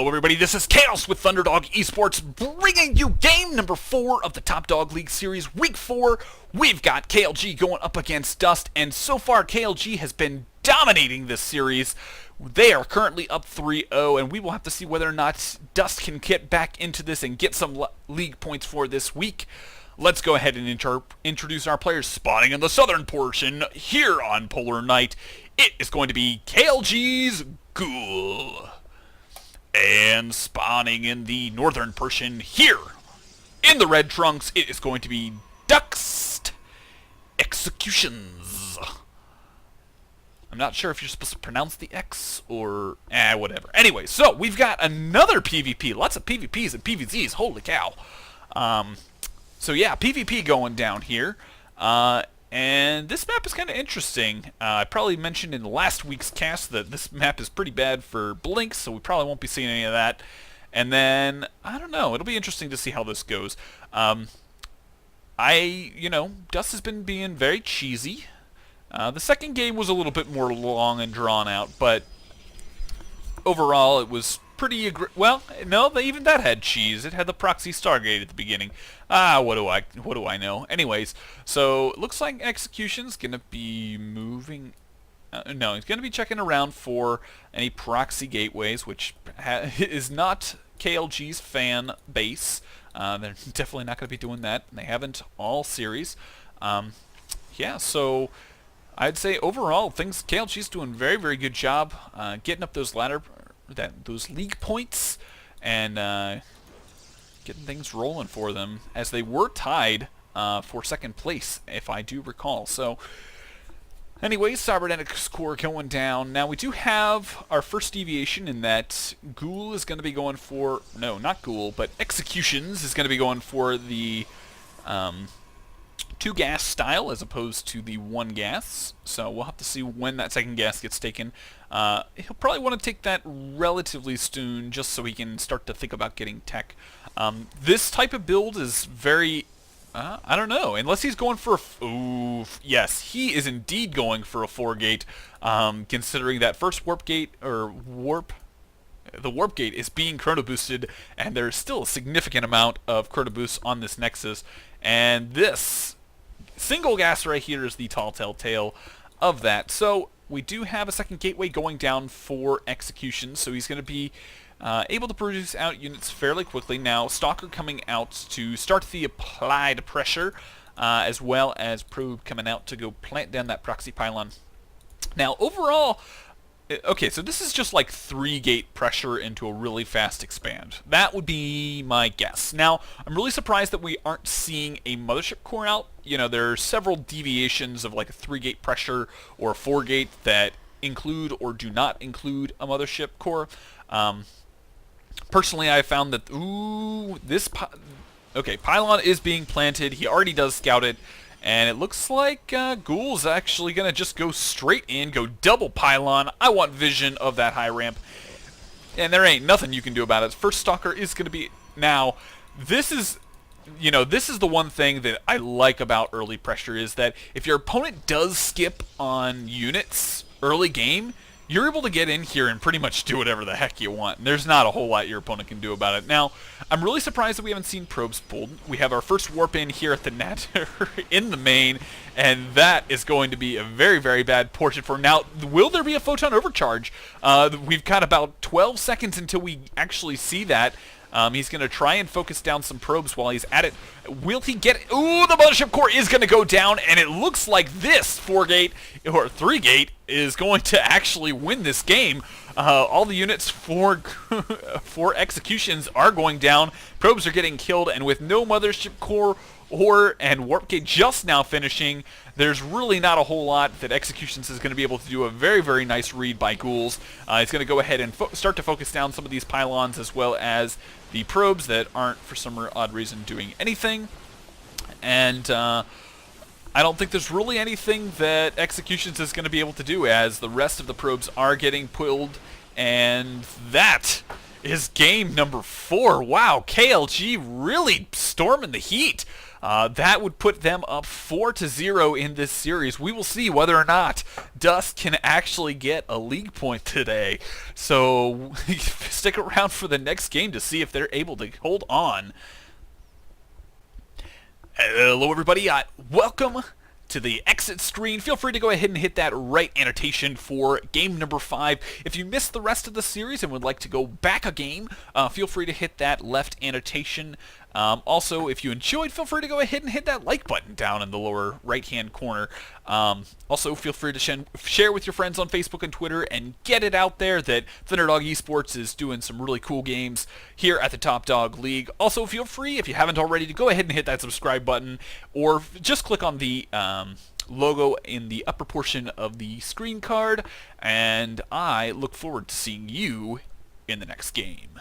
Hello everybody, this is Kaos with Thunderdog eSports, bringing you game number 4 of the Top Dog League Series, Week 4. We've got KLG going up against DuSt, and so far KLG has been dominating this series. They are currently up 3-0, and we will have to see whether or not DuSt can get back into this and get some league points for this week. Let's go ahead and introduce our players. Spawning in the southern portion here on Polar Night, it is going to be KLG's Gool. And spawning in the northern portion here in the red trunks, it is going to be DuSt XEcutioNZ. I'm not sure if you're supposed to pronounce the X or whatever. Anyway, so we've got another PvP. Lots of PvPs and PvZs. Holy cow. So yeah, PvP going down here. And this map is kind of interesting. I probably mentioned in last week's cast that this map is pretty bad for blinks, so we probably won't be seeing any of that. And then, I don't know, it'll be interesting to see how this goes. DuSt has been being very cheesy. The second game was a little bit more long and drawn out, but overall it was pretty well, no, even that had cheese. It had the proxy Stargate at the beginning. What do I know? Anyways, so it looks like Execution's gonna be moving. No, he's gonna be checking around for any proxy gateways, which is not KLG's fan base. They're definitely not gonna be doing that. And they haven't all series. Yeah, so I'd say overall KLG's doing a very, very good job getting up those those league points and getting things rolling for them, as they were tied for second place, if I do recall. So anyways, cybernetic score going down. Now we do have our first deviation in that Gool is going to be going for, no, not Gool, but XEcutioNZ is going to be going for the 2 gas style as opposed to the 1 gas. So we'll have to see when that second gas gets taken. He'll probably want to take that relatively soon, just so he can start to think about getting tech. This type of build is very, I don't know, unless he's going for yes, he is indeed going for a 4 gate, considering that first warp gate, the warp gate is being chrono boosted, and there's still a significant amount of chrono boosts on this Nexus, and this single gas right here is the tall tale of that. So we do have a second gateway going down for Execution, so he's going to be able to produce out units fairly quickly. Now, Stalker coming out to start the applied pressure, as well as Probe coming out to go plant down that proxy pylon. Now, overall, okay, so this is just like 3 gate pressure into a really fast expand. That would be my guess. Now, I'm really surprised that we aren't seeing a mothership core out. You know, there are several deviations of like a 3 gate pressure or a 4 gate that include or do not include a mothership core. Personally, I found that, pylon is being planted. He already does scout it. And it looks like Gool's actually going to just go straight in, go double pylon. I want vision of that high ramp. And there ain't nothing you can do about it. First Stalker is going to be... Now, this is the one thing that I like about early pressure, is that if your opponent does skip on units early game, you're able to get in here and pretty much do whatever the heck you want. And there's not a whole lot your opponent can do about it. Now, I'm really surprised that we haven't seen probes pulled. We have our first warp in here at the net in the main, and that is going to be a very, very bad portion for now. Will there be a photon overcharge? We've got about 12 seconds until we actually see that. He's going to try and focus down some probes while he's at it. Will he get it? Ooh, the mothership core is going to go down, and it looks like this 4 gate or 3 gate is going to actually win this game. All the units for Executions are going down. Probes are getting killed, and with no mothership core and warp gate just now finishing, there's really not a whole lot that Executions is going to be able to do. A very, very nice read by Ghouls. He's going to go ahead and start to focus down some of these pylons, as well as the probes that aren't, for some odd reason, doing anything. And I don't think there's really anything that Executions is going to be able to do, as the rest of the probes are getting pulled. And that is game number 4. Wow, KLG really storming the heat. That would put them up 4-0 in this series. We will see whether or not DuSt can actually get a league point today. So stick around for the next game to see if they're able to hold on. Hello everybody, welcome to the exit screen. Feel free to go ahead and hit that right annotation for game number 5. If you missed the rest of the series and would like to go back a game, feel free to hit that left annotation. Also, if you enjoyed, feel free to go ahead and hit that like button down in the lower right-hand corner. Also, feel free to share with your friends on Facebook and Twitter and get it out there that Thunderdog eSports is doing some really cool games here at the Top Dog League. Also, feel free, if you haven't already, to go ahead and hit that subscribe button or just click on the logo in the upper portion of the screen card. And I look forward to seeing you in the next game.